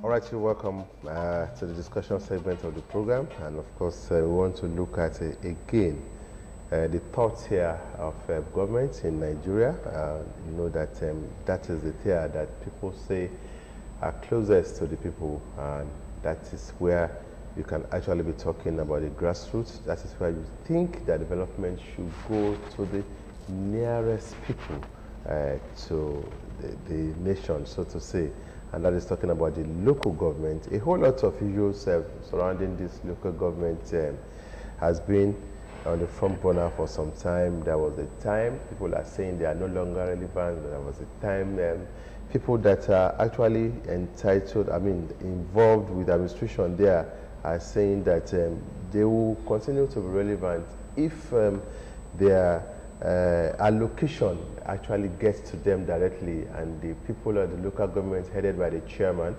All right, you're welcome to the discussion segment of the program. And of course, we want to look at, again, the thoughts here of government in Nigeria. You know that that is the tier that people say are closest to the people. And that is where you can actually be talking about the grassroots. That is where you think that development should go to the nearest people to the nation, so to say. And that is talking about the local government. A whole lot of issues surrounding this local government has been on the front burner for some time. There was a time people are saying they are no longer relevant. There was a time people that are actually entitled, involved with administration there are saying that they will continue to be relevant if their allocation actually gets to them directly, and the people of the local government headed by the chairman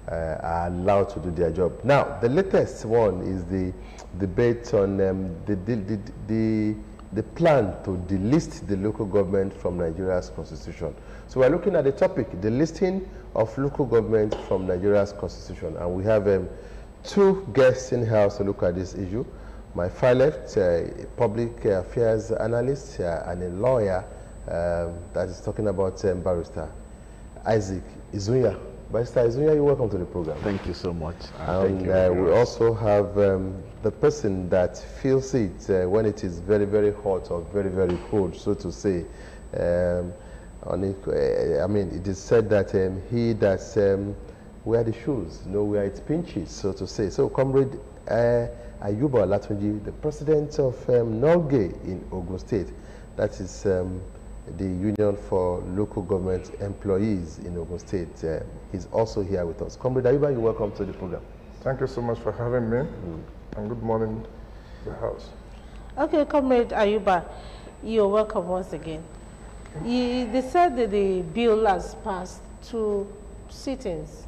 are allowed to do their job. Now, the latest one is the debate on the plan to delist the local government from Nigeria's constitution. So we're looking at the topic, the listing of local government from Nigeria's constitution, and we have two guests in house to look at this issue. My far left, a public affairs analyst and a lawyer that is talking about Barrister Isaac Izunya. Barrister Izunya, you're welcome to the program. Thank you so much. And we also have the person that feels it when it is very, very hot or very, very cold, so to say. It is said that he that wear the shoes, where it pinches, so to say. So, Comrade Ayuba Olatunji, the president of NOLGE in Ogun State, that is the Union for Local Government Employees in Ogun State. He's also here with us. Comrade Ayuba, you're welcome to the program. Thank you so much for having me, and good morning to the House. Okay, Comrade Ayuba, you're welcome once again. They said that the bill has passed 2 sittings,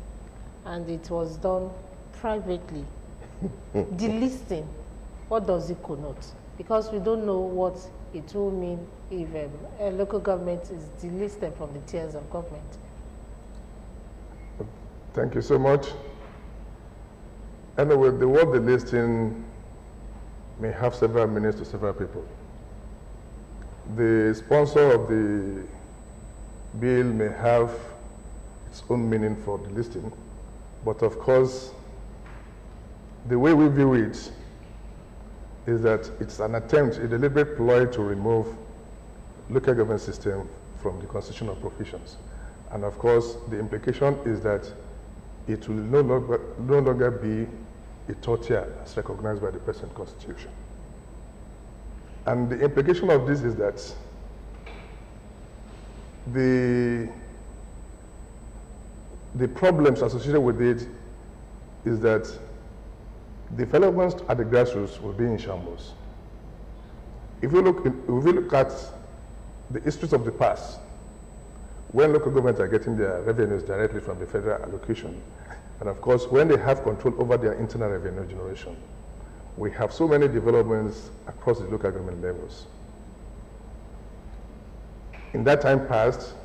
and it was done privately. Delisting, what does it connote? Because we don't know what it will mean if a local government is delisted from the tiers of government. Thank you so much. Anyway, the word delisting may have several meanings to several people. The sponsor of the bill may have its own meaning for delisting, but of course, the way we view it is that it's an attempt, a deliberate ploy to remove local government system from the constitutional provisions. And of course, the implication is that it will no longer be a third tier as recognized by the present constitution. And the implication of this is that the problems associated with it is that developments at the grassroots will be in shambles. If we look at the histories of the past, when local governments are getting their revenues directly from the federal allocation, and of course, when they have control over their internal revenue generation, we have so many developments across the local government levels. In that time past,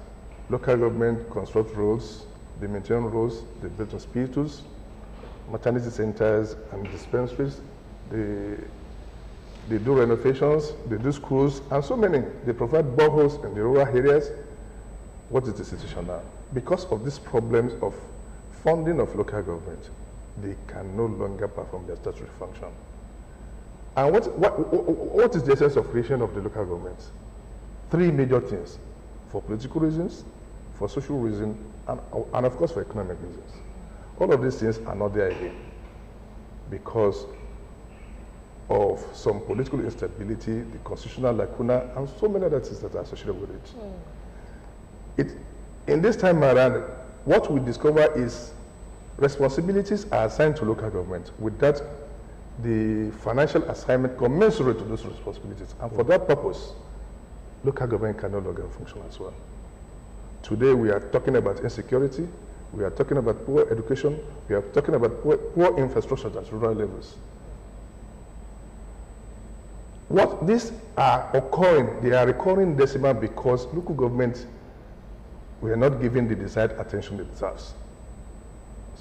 local government construct roads, they maintain roads, they build hospitals, maternity centers and dispensaries, they do renovations, they do schools, and so many. They provide boreholes in the rural areas. What is the situation now? Because of these problems of funding of local government, they can no longer perform their statutory function. And what is the essence of creation of the local government? 3 major things: for political reasons, for social reasons, and of course for economic reasons. All of these things are not there again because of some political instability, the constitutional lacuna, and so many other things that are associated with it. In this time around, what we discover is responsibilities are assigned to local government. With that, the financial assignment commensurate to those responsibilities. And for that purpose, local government can no longer function as well. Today, we are talking about insecurity. We are talking about poor education. We are talking about poor infrastructure at rural levels. What these are occurring, they are recurring decimal because local government, we are not giving the desired attention it deserves.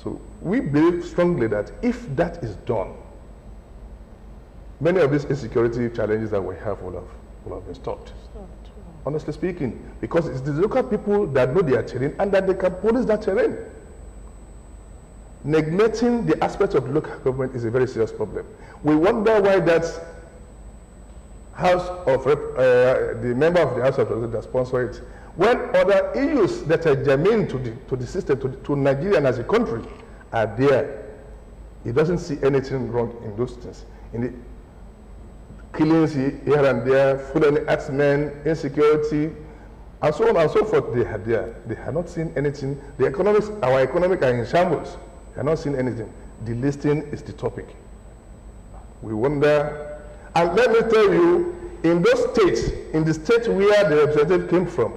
So we believe strongly that if that is done, many of these insecurity challenges that we have will have been stopped. Honestly speaking, because it's the local people that know their terrain and that they can police that terrain. Neglecting the aspect of local government is a very serious problem. We wonder why that the member of the House of Representatives that sponsor it, when other issues that are germane to the system, to Nigeria as a country, are there. He doesn't see anything wrong in those things. In the killings here and there, Fulani herdsmen, insecurity, and so on and so forth, they are there. They have not seen anything. The economics, our economic are in shambles. They have not seen anything. The listing is the topic. We wonder, and let me tell you, in those states, in the state where the representative came from,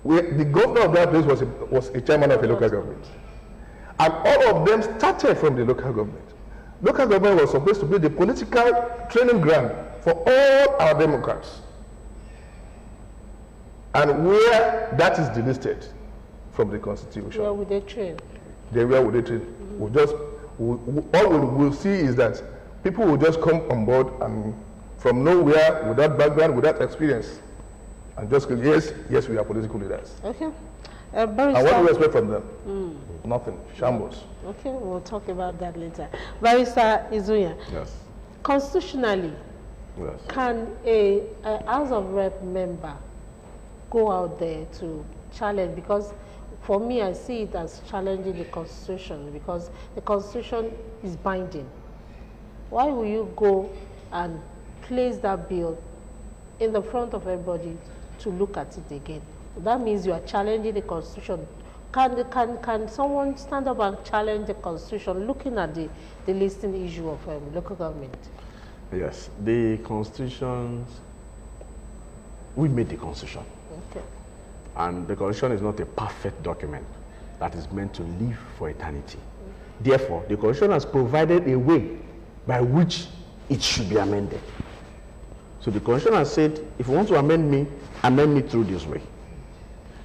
the governor of that place was a chairman of a local government. And all of them started from the local government. Local government was supposed to be the political training ground for all our Democrats. And where that is delisted from the Constitution. Where would they train? Where would they train? All we'll see is that people will just come on board and from nowhere, without background, without experience, and just go, yes, we are political leaders. Okay. And what do we expect from them? Nothing. Shambles. Okay, we'll talk about that later. Barrister Izunya. Yes. Constitutionally, Yes. can a House of Rep member go out there to challenge? Because for me, I see it as challenging the Constitution, because the Constitution is binding. Why will you go and place that bill in the front of everybody to look at it again? That means you are challenging the Constitution. Can someone stand up and challenge the Constitution looking at the listing issue of local government? Yes, the Constitution, we made the Constitution. Okay. And the Constitution is not a perfect document that is meant to live for eternity. Therefore, the Constitution has provided a way by which it should be amended. So the Constitution has said, if you want to amend me through this way.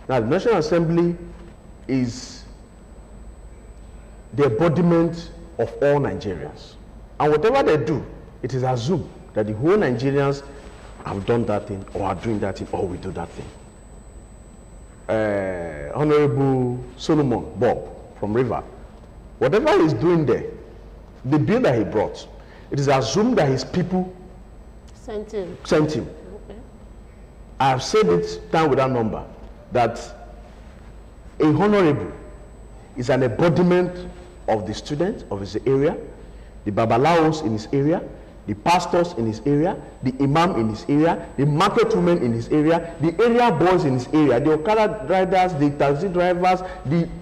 Now, the National Assembly is the embodiment of all Nigerians. And whatever they do, it is assumed that the whole Nigerians have done that thing, or are doing that thing, or will do that thing. Honorable Solomon Bob from River, whatever he's doing there, the bill that he brought, it is assumed that his people Sent him. Okay. I have said it down with that number, that a honorable is an embodiment of the students of his area, the babalawos in his area, the pastors in his area, the imam in his area, the market women in his area, the area boys in his area, the Okada riders, the taxi drivers,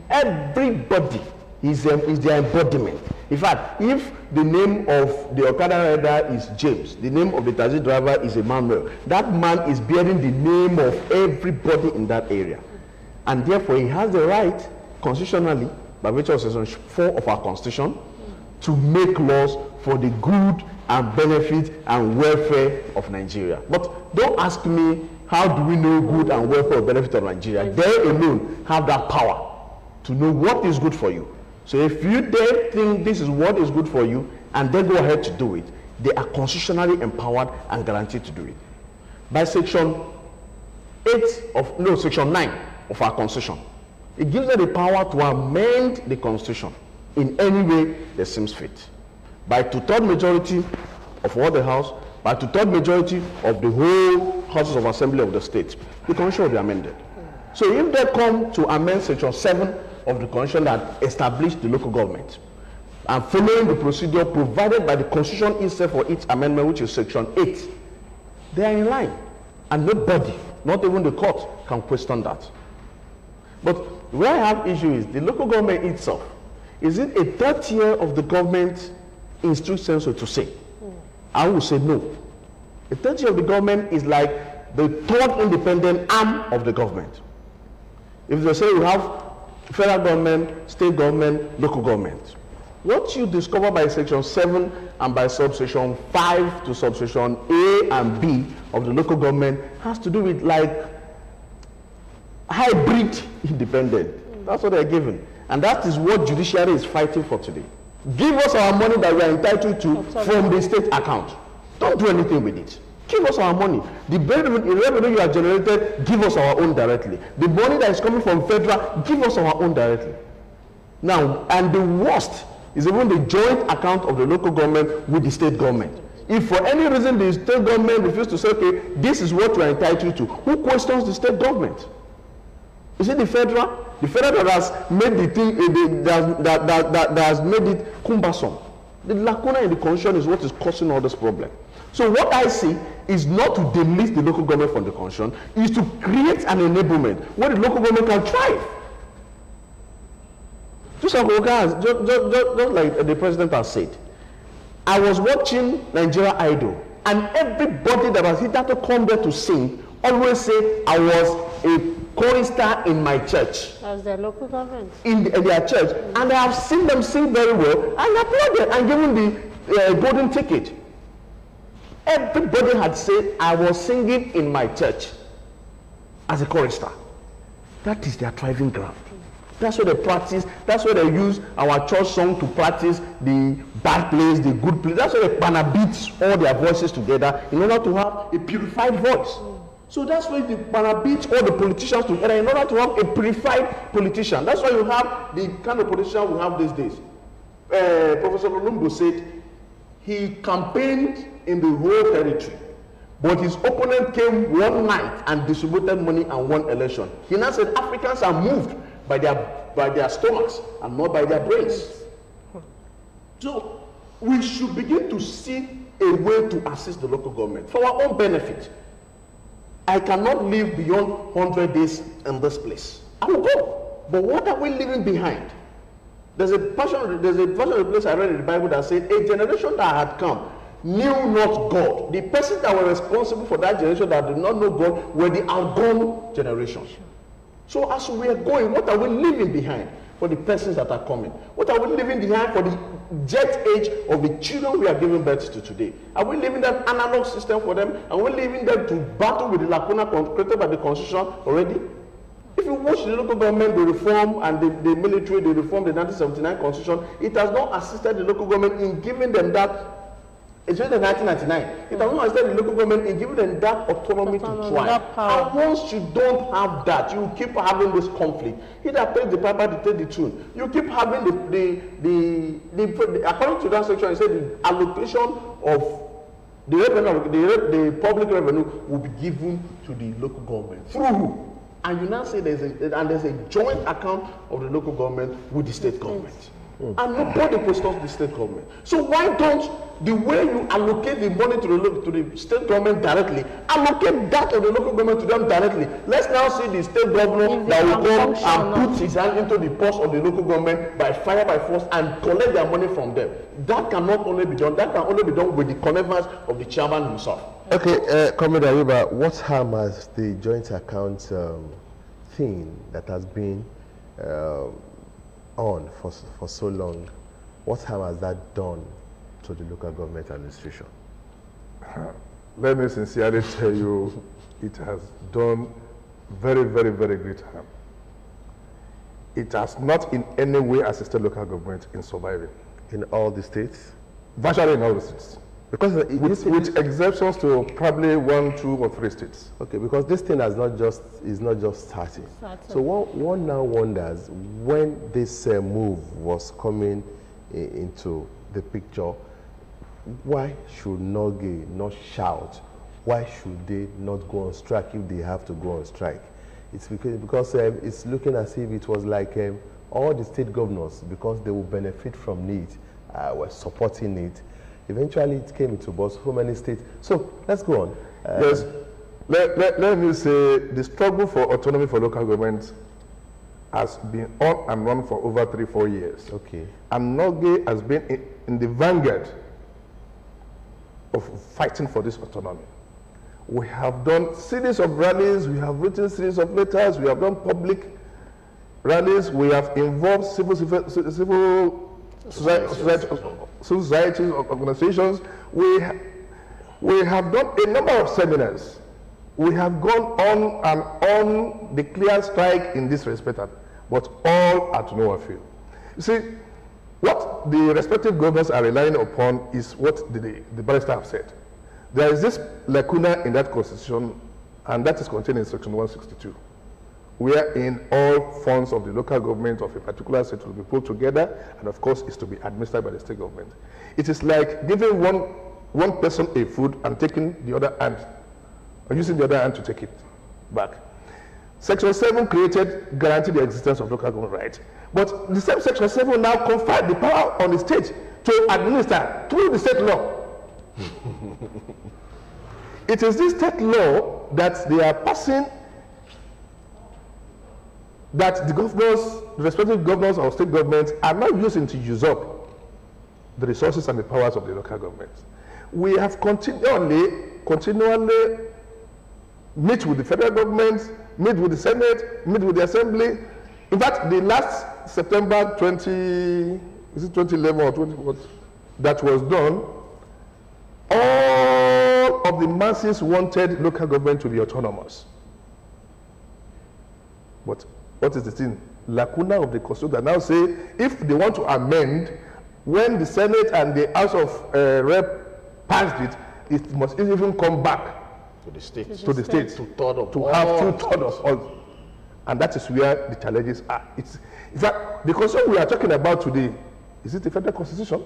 everybody is their embodiment. In fact, if the name of the Okada rider is James, the name of the taxi driver is Emmanuel, that man is bearing the name of everybody in that area. And therefore, he has the right, constitutionally, by virtue of Section 4 of our Constitution, to make laws for the good and benefit and welfare of Nigeria. But don't ask me, how do we know good and welfare or benefit of Nigeria? They alone have that power to know what is good for you. So if you dare think this is what is good for you and then go ahead to do it, they are constitutionally empowered and guaranteed to do it. By Section 9 of our Constitution, it gives them the power to amend the Constitution in any way that seems fit. By 2/3 majority of all the House, by 2/3 majority of the whole Houses of Assembly of the state, the Constitution will be amended. So if they come to amend Section 7 of the Constitution that established the local government, and following the procedure provided by the Constitution itself for each amendment, which is Section 8, they are in line. And nobody, not even the court, can question that. But where I have issue is the local government itself. Is it a third tier of the government in strict sense to say? I will say no. A third tier of the government is like the third independent arm of the government. If they say we have federal government, state government, local government, what you discover by Section 7 and by subsection 5 to subsection A and B of the local government has to do with like hybrid independent. That's what they're given. And that is what judiciary is fighting for today. Give us our money that we are entitled to from the state account. Don't do anything with it. Give us our money. The revenue you have generated, give us our own directly. The money that is coming from federal, give us our own directly. Now, and the worst is even the joint account of the local government with the state government. If for any reason the state government refuses to say, okay, this is what you are entitled to, who questions the state government? Is it the federal? The federal that has made the thing, that has made it cumbersome. The lacuna in the constitution is what is causing all this problem. So what I see is not to delete the local government from the constitution, is to create an enablement where the local government can thrive. Just like the president has said, I was watching Nigeria Idol, and everybody that has hitherto come there to sing always say I was a chorister in my church. As their local government. In their church. And I have seen them sing very well and applauded and given the golden ticket. Everybody had said I was singing in my church as a chorister. That is their thriving ground. That's where they practice, that's where they use our church song to practice the bad plays, the good plays. That's where they beat all their voices together in order to have a purified voice. So that's why they beat all the politicians together in order to have a purified politician. That's why you have the kind of politician we have these days. Professor Olumbo said he campaigned in the whole territory, but his opponent came one night and distributed money and won election. He now said Africans are moved by their stomachs and not by their brains. So we should begin to see a way to assist the local government for our own benefit. I cannot live beyond 100 days in this place. I will go. But what are we leaving behind? There's a version of the place I read in the Bible that said, a generation that had come knew not God. The persons that were responsible for that generation that did not know God were the outgone generation. So as we are going, what are we leaving behind for the persons that are coming? What are we leaving behind for the jet age of the children we are giving birth to today? Are we leaving them analog system for them? Are we leaving them to battle with the lacuna created by the constitution already? If you watch the local government, the reform, and the military, the reform, the 1979 constitution, it has not assisted the local government in giving them that. It's just in 1999. It has not assisted the local government in giving them that autonomy to thrive. And once you don't have that, you keep having this conflict. He that pays the piper to take the tune. You keep having according to that section, it said the allocation of the revenue, the public revenue will be given to the local government. Through who? And you now say there's a joint account of the local government with the state government. And nobody questions the state government. So why don't the way you allocate the money to the state government directly, allocate that of the local government to them directly? Let's now see the state governor that will come and put his hand into the purse of the local government by fire, by force, and collect their money from them. That cannot only be done. That can only be done with the connivance of the chairman himself. Okay, Comrade Ayuba, what harm has the joint account thing that has been on for so long, what harm has that done to the local government administration? Let me sincerely tell you, it has done very, very, very great harm. It has not in any way assisted local government in surviving. In all the states? Virtually in all the states. Because with exceptions to probably 1, 2, or 3 states. Okay, because this thing is not just starting. So one now wonders, when this move was coming into the picture, why should NOGE not shout? Why should they not go on strike if they have to go on strike? It's because it's looking as if it was like all the state governors, because they will benefit from it, were supporting it. Eventually, it came into so many states. So let's go on. Yes, let me say the struggle for autonomy for local governments has been on and on for over 3-4 years. Okay. And NOGE has been in the vanguard of fighting for this autonomy. We have done series of rallies, we have written series of letters, we have done public rallies, we have involved civil societies, organizations. We have done a number of seminars. We have gone on and on the clear strike in this respect. But but all are to no avail. You see, what the respective governments are relying upon is what the barrister have said. There is this lacuna in that constitution, and that is contained in section 162, wherein all funds of the local government of a particular state will be put together, and of course is to be administered by the state government. It is like giving one person a food and taking the other hand, or using the other hand to take it back. Section 7 guaranteed the existence of local government rights. But the same Section 7 now conferred the power on the state to administer through the state law. It is this state law that they are passing, that the governors, the respective governors or state governments are now using to usurp the resources and the powers of the local governments. We have continually meet with the federal government, meet with the Senate, meet with the Assembly. In fact, the last September 2011 or 20 what, that was done, all of the masses wanted local government to be autonomous. But what is the thing? Lacuna of the Constitution that now say if they want to amend, when the Senate and the House of Rep passed it, it must even come back to the states. To the states. To have 2/3 of all. And that is where the challenges are. It's, in fact, the constitution we are talking about today, is it a federal constitution?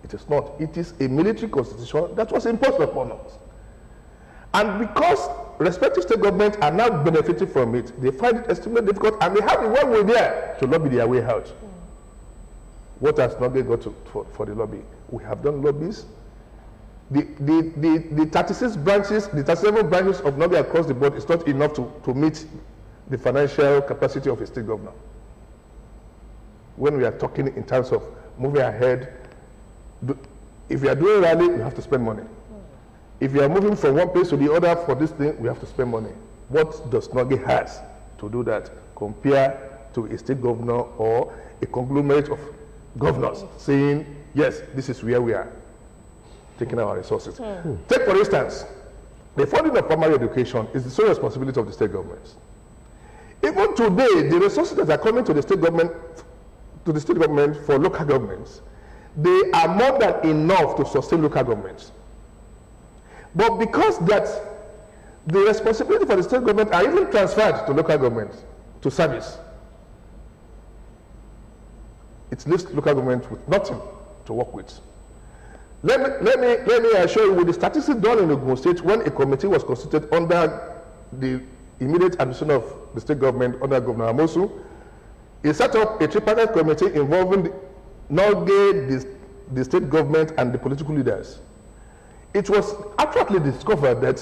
It is not. It is a military constitution that was imposed upon us. And because respective state governments are now benefiting from it, they find it extremely difficult, and they have the one way there to lobby their way out. What has not got for the lobby? We have done lobbies. The 36 branches, the 37 branches of lobby across the board is not enough to meet the financial capacity of a state governor. When we are talking in terms of moving ahead, if you are doing rally, you have to spend money. If you are moving from one place to the other for this thing, we have to spend money. What does NOGI has to do that compared to a state governor or a conglomerate of governors saying, yes, this is where we are taking our resources. Take, for instance, the funding of primary education is the sole responsibility of the state governments. Even today, the resources that are coming to the state government for local governments, they are more than enough to sustain local governments. But because that the responsibility for the state government are even transferred to local governments to service, it leaves local government with nothing to work with. Let me assure you, with the statistics done in Ogun State, when a committee was constituted under the immediate administration of the state government under Governor Amosu, he set up a tripartite committee involving NOGI, the state government, and the political leaders. It was accurately discovered that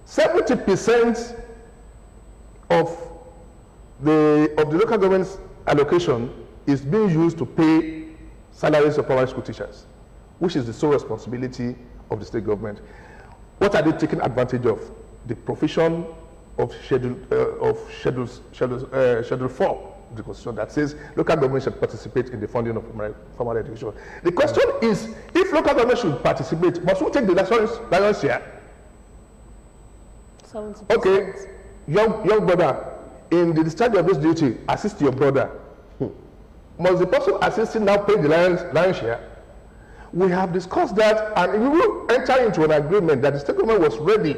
70% of the local government's allocation is being used to pay salaries of primary school teachers, which is the sole responsibility of the state government. What are they taking advantage of? The provision of Schedule 4 of the Constitution that says local government should participate in the funding of primary education. The question is, if local government should participate, must we take the lion's share? 70%. Okay, young brother, in the discharge of this duty, assist your brother. Must the person assisting now pay the lion's share? We have discussed that, and we will enter into an agreement that the state government was ready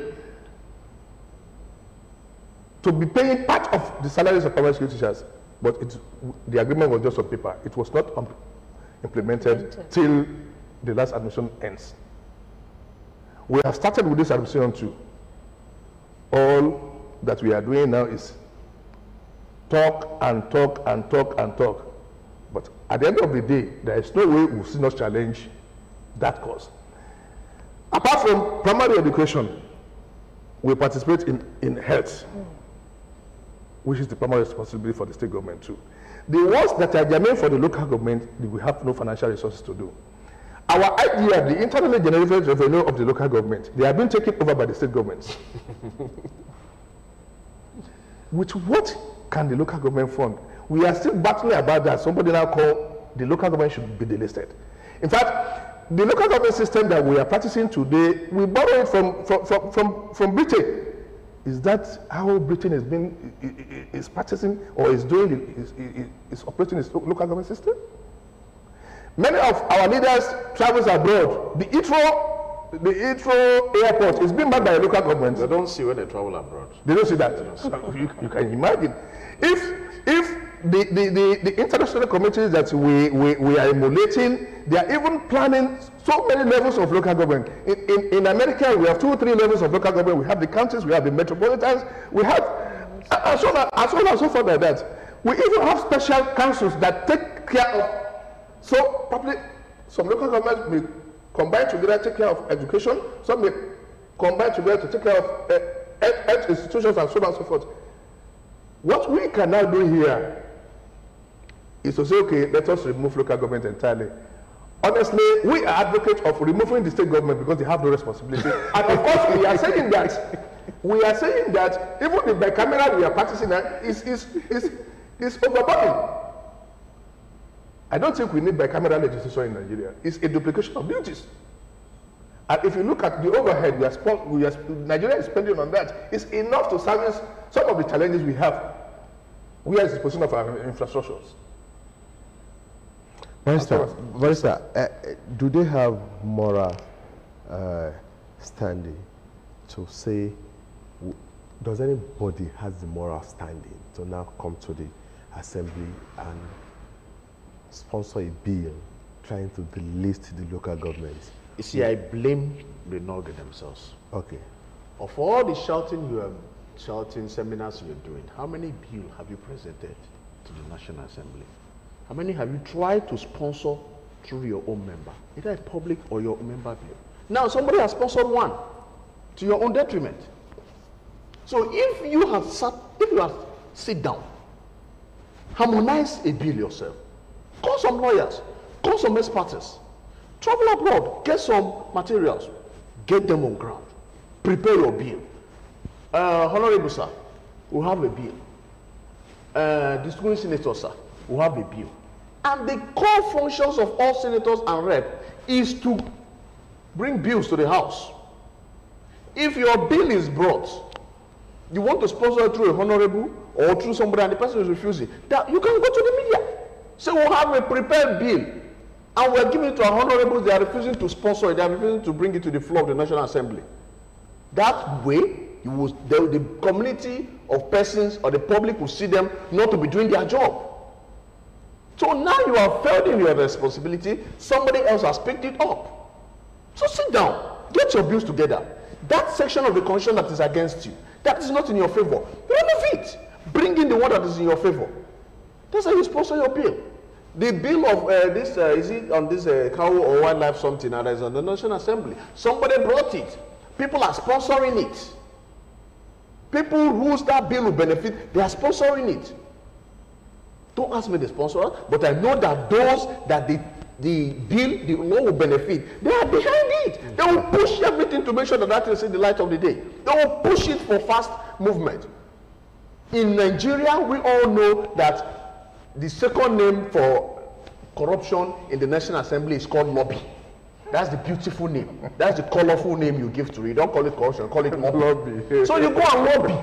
to be paying part of the salaries of primary school teachers, but the agreement was just on paper. It was not implemented till the last admission ends. We have started with this admission too. All that we are doing now is talk and talk and talk and talk. But at the end of the day, there is no way we will see us challenge that cause. Apart from primary education, we participate in health, which is the primary responsibility for the state government too. The ones that are germane for the local government, we have no financial resources to do. Our idea, the internally generated revenue of the local government, they have been taken over by the state governments. With what can the local government fund? We are still battling about that. Somebody now called the local government should be delisted. In fact, the local government system that we are practicing today, we borrow it from Britain. Is that how Britain is practicing or is doing, is operating its local government system? Many of our leaders travel abroad. The Heathrow airport is being manned by a local government. They don't see when they travel abroad. They don't see that. You can imagine. If the international communities that we are emulating, they are even planning so many levels of local government. In America, we have 2 or 3 levels of local government. We have the counties, we have the metropolitans, we have, and so on and so forth like that. We even have special councils that take care of, so probably some local governments may combine together to take care of education, some may combine together to take care of health institutions and so on and so forth. What we can now do here is to say, okay, let us remove local government entirely. Honestly, we are advocates of removing the state government because they have no responsibility. And of course, we are saying that even the bicameral we are practicing is overburdened. I don't think we need bicameral legislation in Nigeria. It's a duplication of duties. And if you look at the overhead Nigeria is spending on that, it's enough to service some of the challenges we have. We are at the position of our infrastructures. Barrister, do they have moral standing to say, does anybody has the moral standing to now come to the assembly and sponsor a bill trying to delist the local governments? You see, I blame the NOG themselves. Okay. Of all the shouting seminars you're doing, how many bills have you presented to the National Assembly? How many have you tried to sponsor through your own member, either a public or your member bill? Now somebody has sponsored one to your own detriment. So if you have sit down, harmonize a bill yourself, call some lawyers, call some experts, travel abroad, get some materials, get them on ground, prepare your bill. Honorable sir, we have a bill. Distinguished senator sir, we have a bill. And the core functions of all senators and reps is to bring bills to the House. If your bill is brought, you want to sponsor it through a honorable or through somebody and the person is refusing, that you can go to the media. Say we have a prepared bill and we're giving it to our honorables, they are refusing to sponsor it, they are refusing to bring it to the floor of the National Assembly. That way, the community of persons or the public will see them not to be doing their job. So now you have failed in your responsibility, somebody else has picked it up. So sit down, get your bills together. That section of the constitution that is against you, that is not in your favor, remove it. Bring in the one that is in your favor. That's how you sponsor your bill. The bill of is it on this cow or wildlife something that is on the National Assembly? Somebody brought it. People are sponsoring it. People whose that bill will benefit, they are sponsoring it. Don't ask me the sponsor, but I know that those that the bill, the law will benefit, they are behind it. They will push everything to make sure that that will see the light of the day. They will push it for fast movement. In Nigeria, we all know that the second name for corruption in the National Assembly is called lobby. That's the beautiful name. That's the colorful name you give to it. You don't call it corruption, call it lobby. So you go and lobby.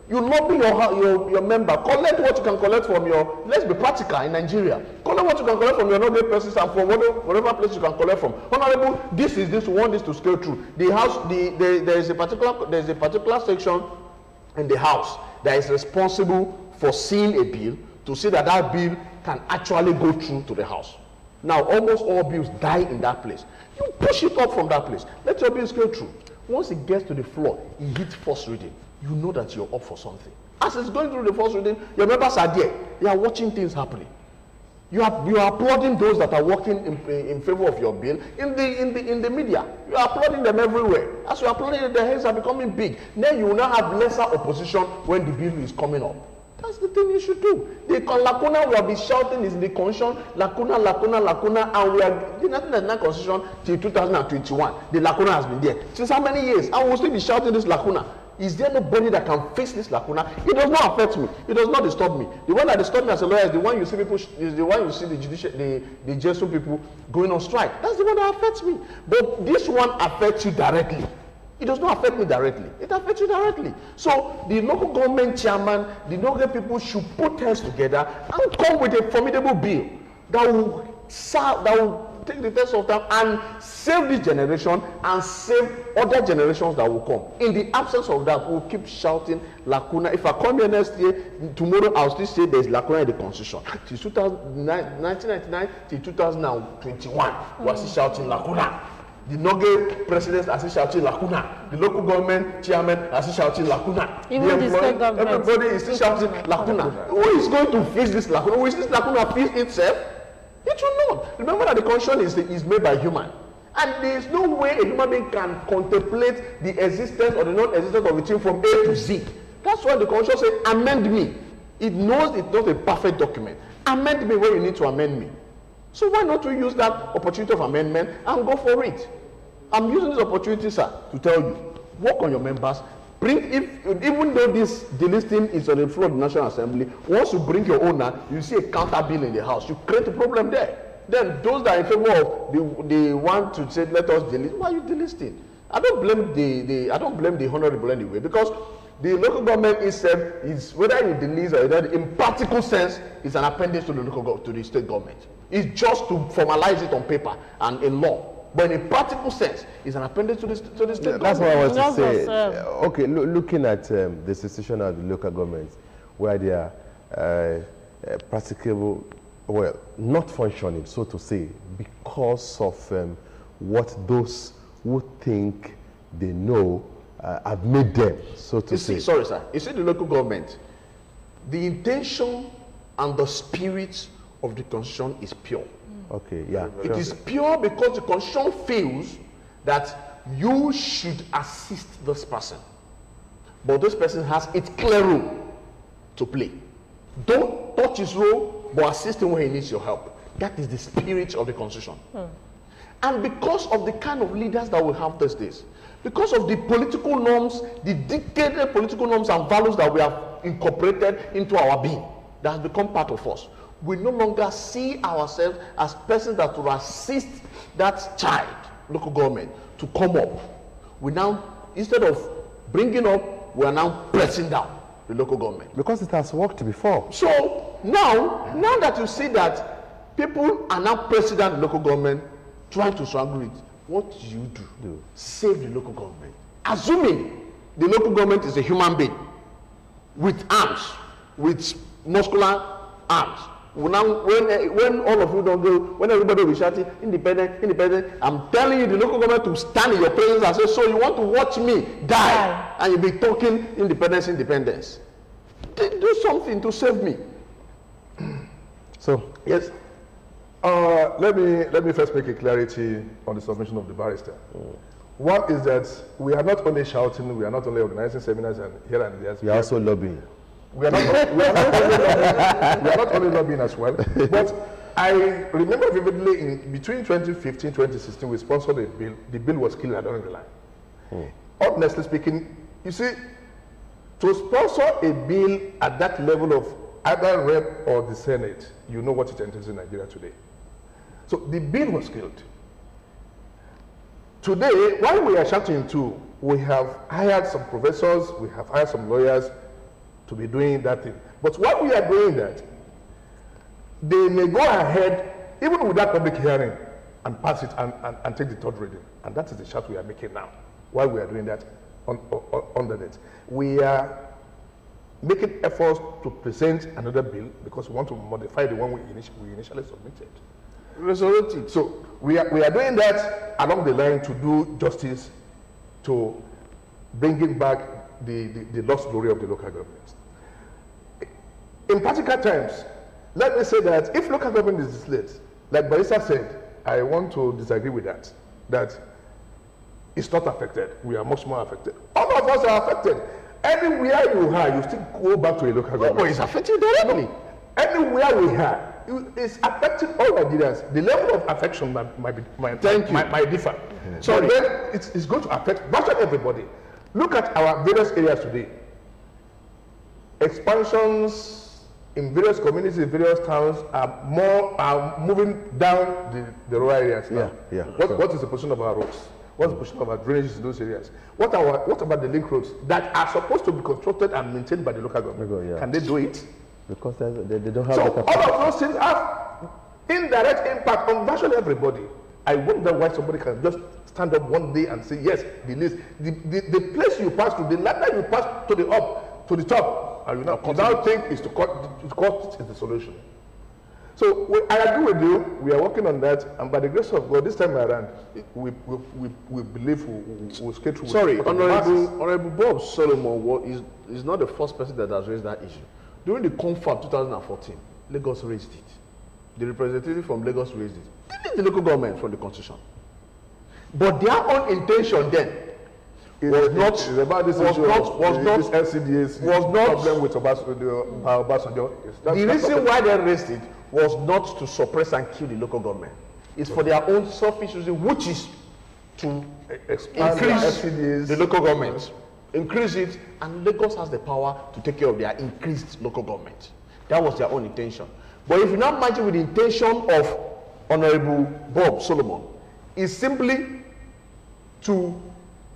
You lobby your member. Collect what you can collect from your, let's be practical in Nigeria. Collect what you can collect from your noble persons and from whatever place you can collect from. Honorable, this is this, we want this to scale through. The house, there is a particular section in the house that is responsible for seeing a bill to see that that bill can actually go through to the house. Now, almost all bills die in that place. You push it up from that place. Let your bills go through. Once it gets to the floor, it hits first reading. You know that you're up for something. As it's going through the first reading, your members are there. They are watching things happening. You are applauding those that are working in favor of your bill in the media. You are applauding them everywhere. As you are applauding them, their heads are becoming big. Then you will now have lesser opposition when the bill is coming up. That's the thing you should do. The lacuna we have been shouting is the constitution, lacuna, lacuna, lacuna, and we are the 1999 constitution till 2021. The lacuna has been there. Since how many years? And we'll still be shouting this lacuna. Is there nobody that can face this lacuna? It does not affect me. It does not disturb me. The one that disturbs me as a lawyer is the one you see people, is the one you see the JSU people going on strike. That's the one that affects me. But this one affects you directly. It does not affect me directly. It affects you directly. So the local government chairman, the local people should put hands together and come with a formidable bill that will serve, that will take the test of time and save this generation and save other generations that will come. In the absence of that, we'll keep shouting lacuna. If I come here next year, tomorrow I'll still say there's lacuna in the constitution. Till 1999 till 2021, we're still shouting lacuna. The Noge presidents are still shouting lacuna. The local government chairman are still shouting lacuna. Even the state government. Everybody is still shouting lacuna. Who is going to fix this lacuna? Will this lacuna fix itself? It will not. Remember that the constitution is made by human. And there is no way a human being can contemplate the existence or the non-existence of a thing from A to Z. That's why the constitution says, amend me. It knows it's not a perfect document. Amend me when you need to amend me. So why not to use that opportunity of amendment and go for it? I'm using this opportunity, sir, to tell you, work on your members. Even though this delisting is on the floor of the National Assembly, once you bring your owner, you see a counter bill in the House, you create a problem there. Then those that are in favor of they want to say let us delist, why are you delisting? I don't blame the honorable anyway, because the local government itself is, whether you delist or whether in practical sense, is an appendix to the state government. It's just to formalize it on paper and in law. But in a practical sense, it's an appendix to the state government. That's what I want to say. Okay, looking at the situation of the local governments, where they are practicable, well, not functioning, so to say, because of what those who think they know have made them, so to say. Sorry, sir. You see, the local government, the intention and the spirit of the constitution is pure. Okay, yeah. It is pure because the constitution feels that you should assist this person. But this person has its clear role to play. Don't touch his role, but assist him when he needs your help. That is the spirit of the constitution. And because of the kind of leaders that we have these days, because of the political norms, the dictated political norms and values that we have incorporated into our being, that has become part of us, we no longer see ourselves as persons that will assist that child, local government, to come up. We now, instead of bringing up, we are now pressing down the local government. Because it has worked before. So now that you see that people are now pressing down the local government, trying to strangle it, what do you do? Save the local government. Assuming the local government is a human being with arms, with muscular arms. Now, when all of you don't go, when everybody will be shouting, independent, independent, I'm telling you, the local government to stand in your presence and say, so you want to watch me die, and you'll be talking independence, independence. Do something to save me. So, yes. Let me first make a clarity on the submission of the barrister. One is that we are not only shouting, we are not only organizing seminars and here and there. we are also lobbying. We are not only lobbying as well. But I remember vividly between 2015 and 2016, we sponsored a bill. The bill was killed along the line. Honestly speaking, you see, to sponsor a bill at that level of either Rep or the Senate, you know what it entails in Nigeria today. So the bill was killed. Today, while we are shouting too, we have hired some professors, we have hired some lawyers to be doing that thing. But while we are doing that, they may go ahead, even without public hearing, and pass it and take the third reading. And that is the shout we are making now, while we are doing that on the net. We are making efforts to present another bill because we want to modify the one we initially submitted. Resurrected. So we are doing that along the line to do justice, to bringing back the lost glory of the local government. In practical terms, let me say that if local government is displaced, like Barrister said, I want to disagree with that it's not affected. We are much more affected. All of us are affected. Anywhere you are, you still go back to a local government. But it's affecting directly. No, anywhere we are, it's affecting all Nigerians. The level of affection might differ. So then it's going to affect virtually everybody. Look at our various areas today. Expansions in various communities, in various towns are moving down the rural areas now. Yeah. What is the position of our roads? What's the position of our drainages in those areas? What about the link roads that are supposed to be constructed and maintained by the local government? Yeah. Can they do it? Because they don't have So the capacity. all of those things have indirect impact on virtually everybody. I wonder why somebody can just stand up one day and say, yes, the list, the place you pass to, the ladder you pass to the top, and you now think is to cut is the solution. So I agree with you. We are working on that, and by the grace of God, this time around, we believe we'll skate through. Sorry, Honorable Bob Solomon is not the first person that has raised that issue. During the CONFAB 2014, Lagos raised it. The representative from Lagos raised it. Didn't the local government from the constitution? But their own intention then was not about this issue this LCDA's problem with Obasanjo. The reason why they raised it was not to suppress and kill the local government. It's for their own selfish reason, which is to expand increase the local government. Increase it, and Lagos has the power to take care of their increased local government. That was their own intention. But if you now match it with the intention of Honorable Bob Solomon, is simply to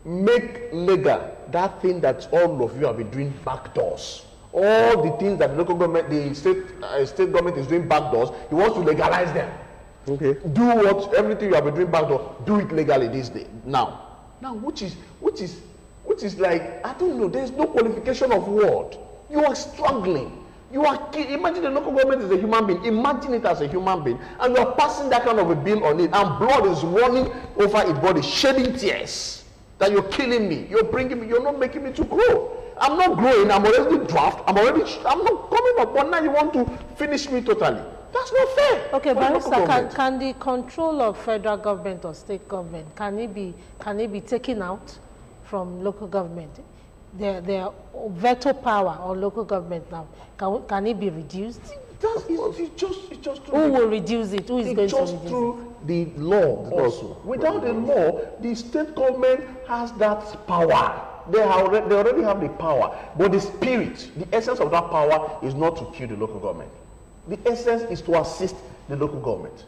make legal that thing that all of you have been doing backdoors. All the things that the local government, the state government is doing backdoors, he wants to legalize them. Okay. Do everything you have been doing backdoor, do it legally this day. Now, which is like, I don't know, there's no qualification of word. You are struggling. You are imagine the local government is a human being. Imagine it as a human being, and you are passing that kind of a bill on it, and blood is running over its body, shedding tears. That you're killing me. You're not making me to grow. I'm not growing. I'm already draft. I'm not coming up. But now you want to finish me totally. That's not fair. Okay, Barrister, can the control of federal government or state government, can it be taken out from local government? Their veto power on local government now, can it be reduced? It's just who will reduce it? Who is going to reduce it? Through the law also. Without the law, the state government has that power. They already have the power. But the spirit, the essence of that power is not to kill the local government. The essence is to assist the local government.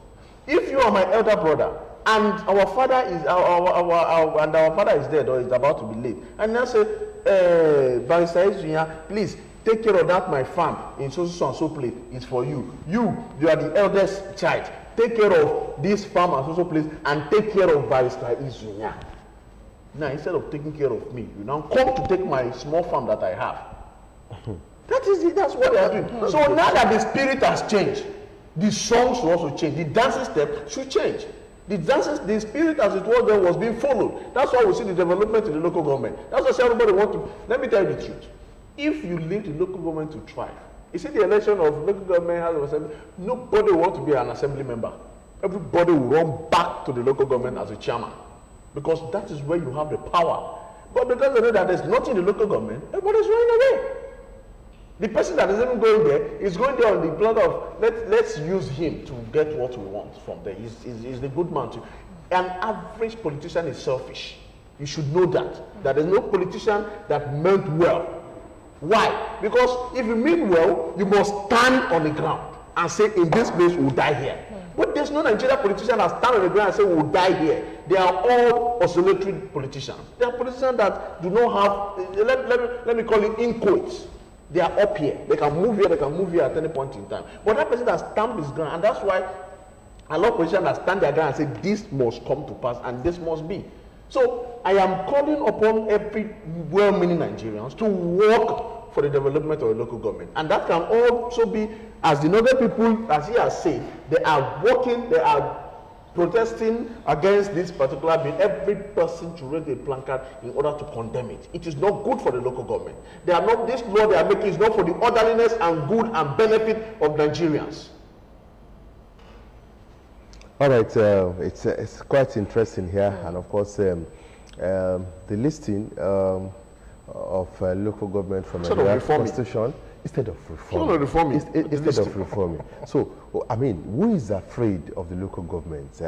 If you are my elder brother, and our father is our father is dead or is about to be late, and I say, Barrister Izunya, please take care of that my farm in so and so place. It's for you. You are the eldest child. Take care of this farm and so place, and take care of Barrister Izunya. Now, instead of taking care of me, you now come to take my small farm that I have. That is it. That's what they are doing. So now that the spirit has changed, the songs will also change. The dancing step should change. The spirit as it was there was being followed. That's why we see the development in the local government. That's why everybody wants to. Let me tell you the truth. If you leave the local government to thrive, you see the election of local government, House of Assembly, nobody wants to be an assembly member. Everybody will run back to the local government as a chairman, because that is where you have the power. But because they know that there's nothing in the local government, everybody's running away. The person that isn't going there is going there on the plan of let's use him to get what we want from there. He's the good man too. An average politician is selfish. You should know that there's no politician that meant well. Why? Because if you mean well, you must stand on the ground and say, in this place we'll die here. But there's no Nigerian politician that stand on the ground and say we'll die here. They are all oscillatory politicians. They are politicians that do not have, let me call it in quotes. They are up here. They can move here, they can move here at any point in time. But that person that stamped his ground, and that's why a lot of politicians that stand their ground and say this must come to pass and this must be. So I am calling upon every well-meaning Nigerians to work for the development of the local government. And that can also be, as the northern people, as he has said, they are working, they are protesting against this particular bill. Every person should raise a placard in order to condemn it. It is not good for the local government. They are not, this law they are making is not for the orderliness and good and benefit of Nigerians. All right, it's quite interesting here, and of course, the listing of local government from the Constitution instead of reforming. Instead of reforming. So, I mean, who is afraid of the local government?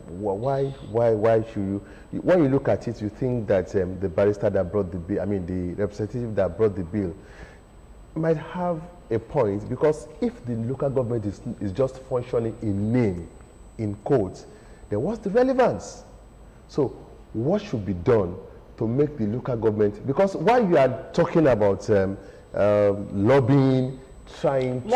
Why should you? When you look at it, you think that the barrister that brought the bill, I mean, the representative that brought the bill, might have a point, because if the local government is just functioning in name, in quotes, then what's the relevance? So what should be done to make the local government, because while you are talking about lobbying, trying to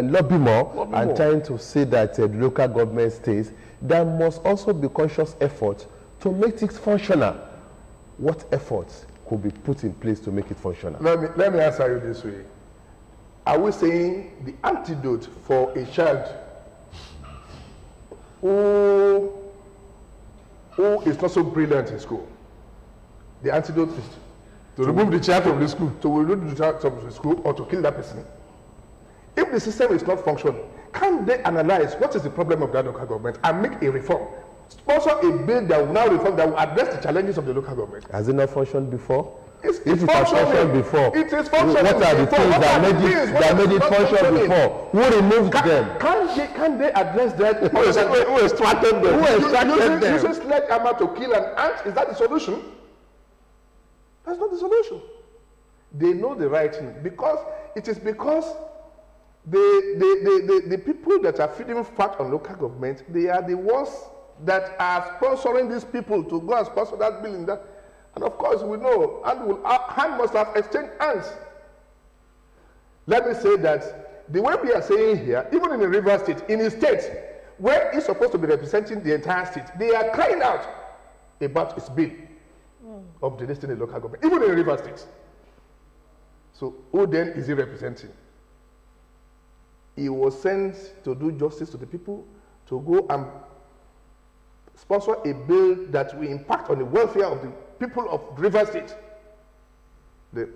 lobby more, trying to say that the local government stays, there must also be conscious effort to make it functional. What efforts could be put in place to make it functional? Let me answer you this way. Are we saying the antidote for a child who is not so brilliant in school? The antidote is to remove the child from the school, to remove the child from the school, or to kill that person. If the system is not functioning, can't they analyze what is the problem of that local government and make a reform? Sponsor a bill that will now reform, that will address the challenges of the local government. Has it not functioned before? If it has functioned before, it is functioning. What are the things that made it function before? Who removed them? Can they address that? Who extracted them? Who extracted them? Using sledgehammer to kill an ant, is that the solution? That's not the solution. They know the right thing, because the people that are feeding fat on local government, they are the ones that are sponsoring these people to go and sponsor that bill in that. And of course, we know, hand must have exchanged hands. Let me say that the way we are saying here, even in the River State, in a state where it's supposed to be representing the entire state, they are crying out about its bill of the destiny local government, even in the River State. So who then is he representing? He was sent to do justice to the people, to go and sponsor a bill that will impact on the welfare of the people of River State.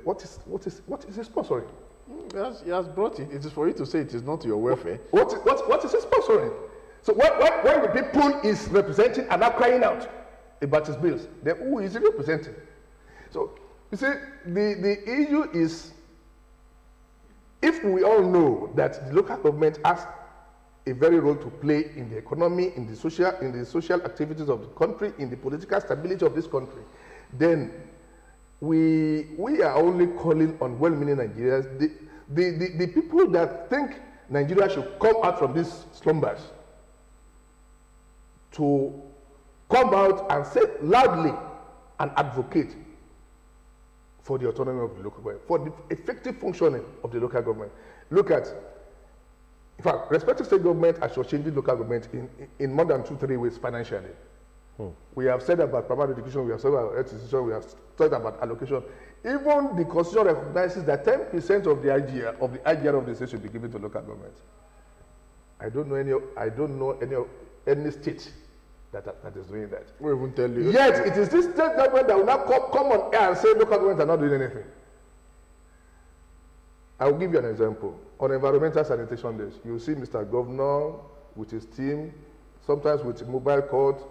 What is he sponsoring? He has brought it. It is for you to say it is not your welfare. What is he sponsoring? So when the people is representing and are crying out about his bills, then who is he representing? So you see, the issue is, if we all know that the local government has a very role to play in the economy, in the social activities of the country, in the political stability of this country, then we are only calling on well-meaning Nigerians. The people that think Nigeria should come out from these slumbers to come out and say loudly and advocate for the autonomy of the local government, for the effective functioning of the local government. Look at, in fact, respective state government are changing local government in more than 2-3 ways financially. We have said about primary education, we have said about health institution, we have talked about allocation. Even the Constitution recognizes that 10% of the IGR of the state should be given to local government. I don't know any state that is doing that. We won't tell you. Yet it is this state government that will now come on air and say local governments are not doing anything. I will give you an example. On environmental sanitation days, you see Mr. Governor with his team, sometimes with mobile court,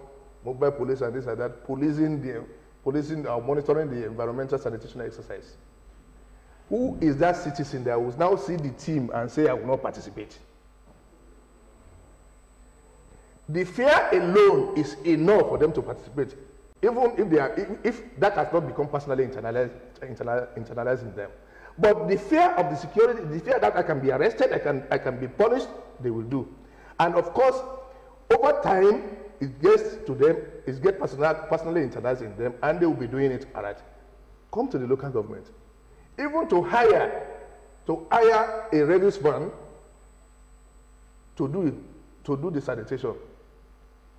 mobile police and this and that, policing or monitoring the environmental sanitation exercise. Who is that citizen that will now see the team and say, I will not participate? The fear alone is enough for them to participate, even if that has not become personally internalized in them. But the fear of the security, the fear that I can be arrested, I can be punished, they will do. And of course, over time, it gets to them, it gets personally internalized in them, and they will be doing it. All right. Come to the local government. Even to hire a refuse van to do the sanitation,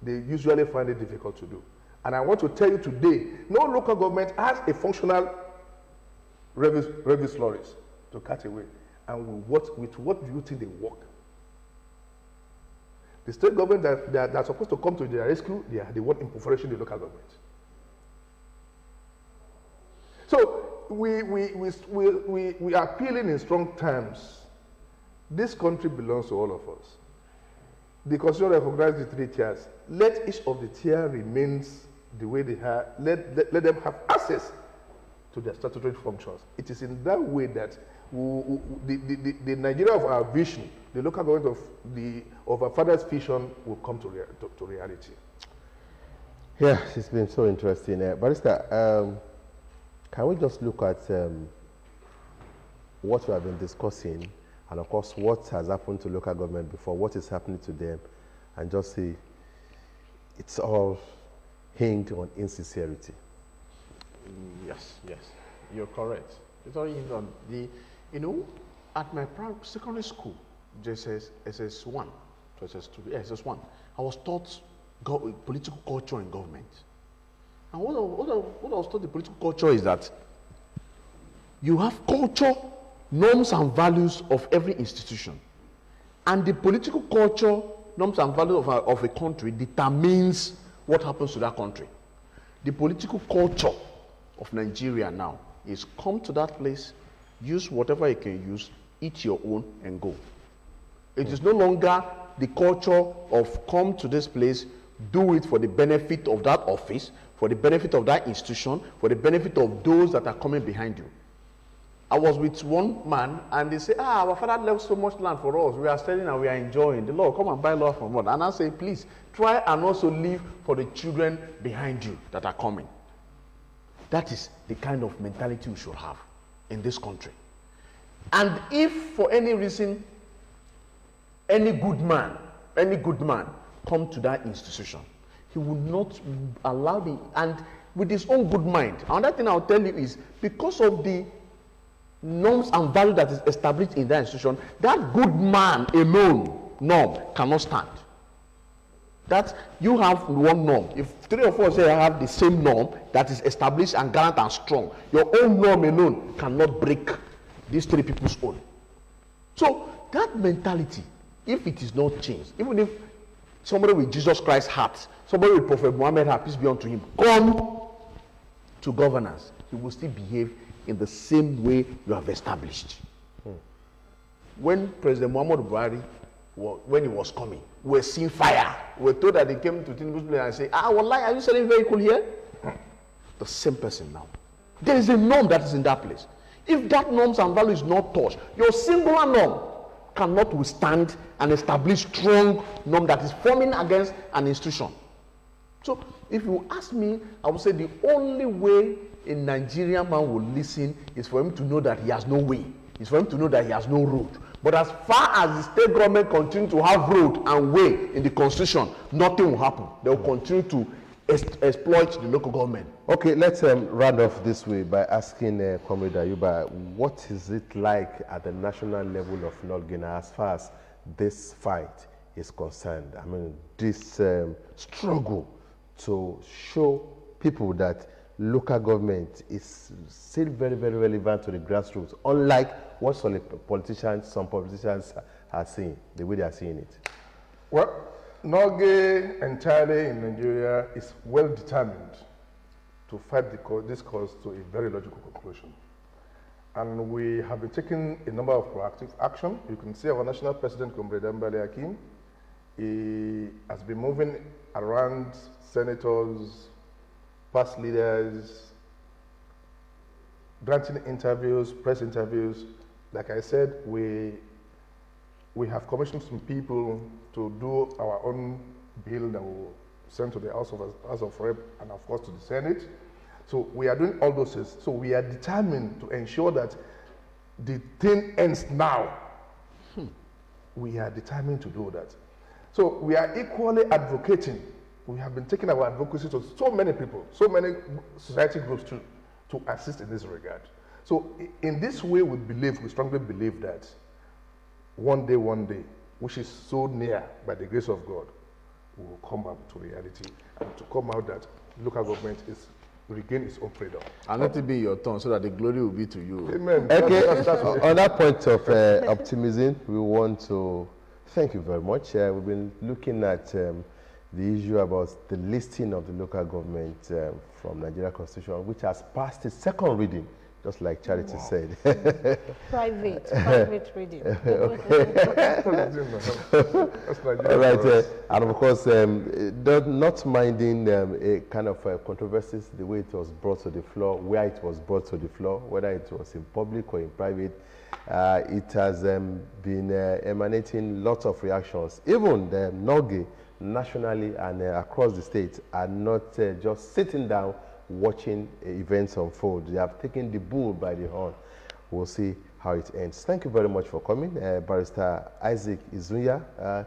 they usually find it difficult to do. And I want to tell you today, no local government has a functional refuse lorries to cut away. And with what do you think they work? The state government that are supposed to come to their rescue, they are the one impoverishing the local government. So we are appealing in strong terms. This country belongs to all of us. The Constitution recognizes the 3 tiers. Let each of the tiers remains the way they are. Let them have access to their statutory functions. It is in that way that the Nigeria of our vision, the local government of our father's vision, will come to reality. Yeah, it's been so interesting. Barrister, can we just look at what we have been discussing, and of course what has happened to local government before, what is happening to them, and just see it's all hinged on insincerity. Yes, yes, you're correct. It's all hinged on the, you know, at my secondary school, SS1, to SS2, yeah, SS1, I was taught political culture in government. And what I was taught the political culture is that you have culture, norms and values of every institution. And the political culture, norms and values of a country determines what happens to that country. The political culture of Nigeria now is come to that place, use whatever you can use, eat your own and go. It is no longer the culture of come to this place, do it for the benefit of that office, for the benefit of that institution, for the benefit of those that are coming behind you. I was with one man and they say, our father left so much land for us. We are selling and we are enjoying. The Lord, come and buy land from us. And I say, please, try and also live for the children behind you that are coming. That is the kind of mentality we should have in this country. And if for any reason, any good man come to that institution, he will not allow the, and with his own good mind. Another thing I'll tell you is, because of the norms and value that is established in that institution, that good man alone norm cannot stand. That you have one norm. If 3 or 4 say have the same norm that is established and gallant and strong, your own norm alone cannot break these 3 people's own. So that mentality, if it is not changed, even if somebody with Jesus Christ's heart, somebody with Prophet Muhammad heart, peace be unto him, come to governance, he will still behave in the same way you have established. When President Muhammad Buhari, when he was coming, we were seeing fire. We were told that they came to Tinubu's place and say, Wallahi, are you selling vehicle here? The same person now. There is a norm that is in that place. If that norms and value is not touched, your singular norm cannot withstand an established strong norm that is forming against an institution. So if you ask me, I would say the only way a Nigerian man will listen is for him to know that he has no way. It's for him to know that he has no road. But as far as the state government continue to have road and way in the constitution, nothing will happen. They will continue to exploit the local government. Okay, let's round off this way by asking Comrade Ayuba, what is it like at the national level of North Guinea as far as this fight is concerned? I mean, this struggle to show people that local government is still very, very relevant to the grassroots, unlike what some politicians are seeing, the way they are seeing it. Well, Norgay entirely in Nigeria is well determined to fight this cause to a very logical conclusion. And we have been taking a number of proactive action. You can see our national president, Comrade Ambali Akim, he has been moving around senators, past leaders, granting interviews, press interviews. Like I said, we have commissioned some people to do our own bill that will send to the House of Rep and of course to the Senate. So we are doing all those things. So we are determined to ensure that the thing ends now. We are determined to do that. So we are equally advocating. We have been taking our advocacy to so many people, so many society groups to assist in this regard. So in this way, we strongly believe that one day, which is so near by the grace of God, will come up to reality and to come out that local government is regain its own freedom. And let it be your turn so that the glory will be to you. Amen. Okay, on that point of optimism, we want to thank you very much. We've been looking at the issue about the listing of the local government from Nigeria Constitution, which has passed its second reading, just like Charity said. Private reading. All right, and of course, not minding a kind of controversies, the way it was brought to the floor, where it was brought to the floor, whether it was in public or in private, it has been emanating lots of reactions. Even the Norgay, nationally and across the state, are not just sitting down watching events unfold. They have taken the bull by the horn. We'll see how it ends. Thank you very much for coming. Barrister Isaac Izunya,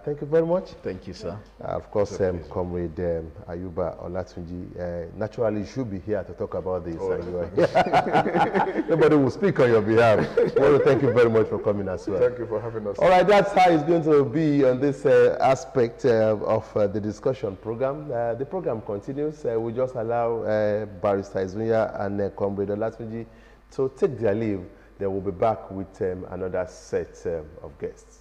thank you very much. Thank you, sir. Of course, Comrade Ayuba Olatunji, naturally you should be here to talk about this. And you are here. Nobody will speak on your behalf. I want to thank you very much for coming as well. Thank you for having us. All right, that's how it's going to be on this aspect of the discussion program. The program continues. We just allow Barrister Izunya and Comrade Olatunji to take their leave. They will be back with another set of guests.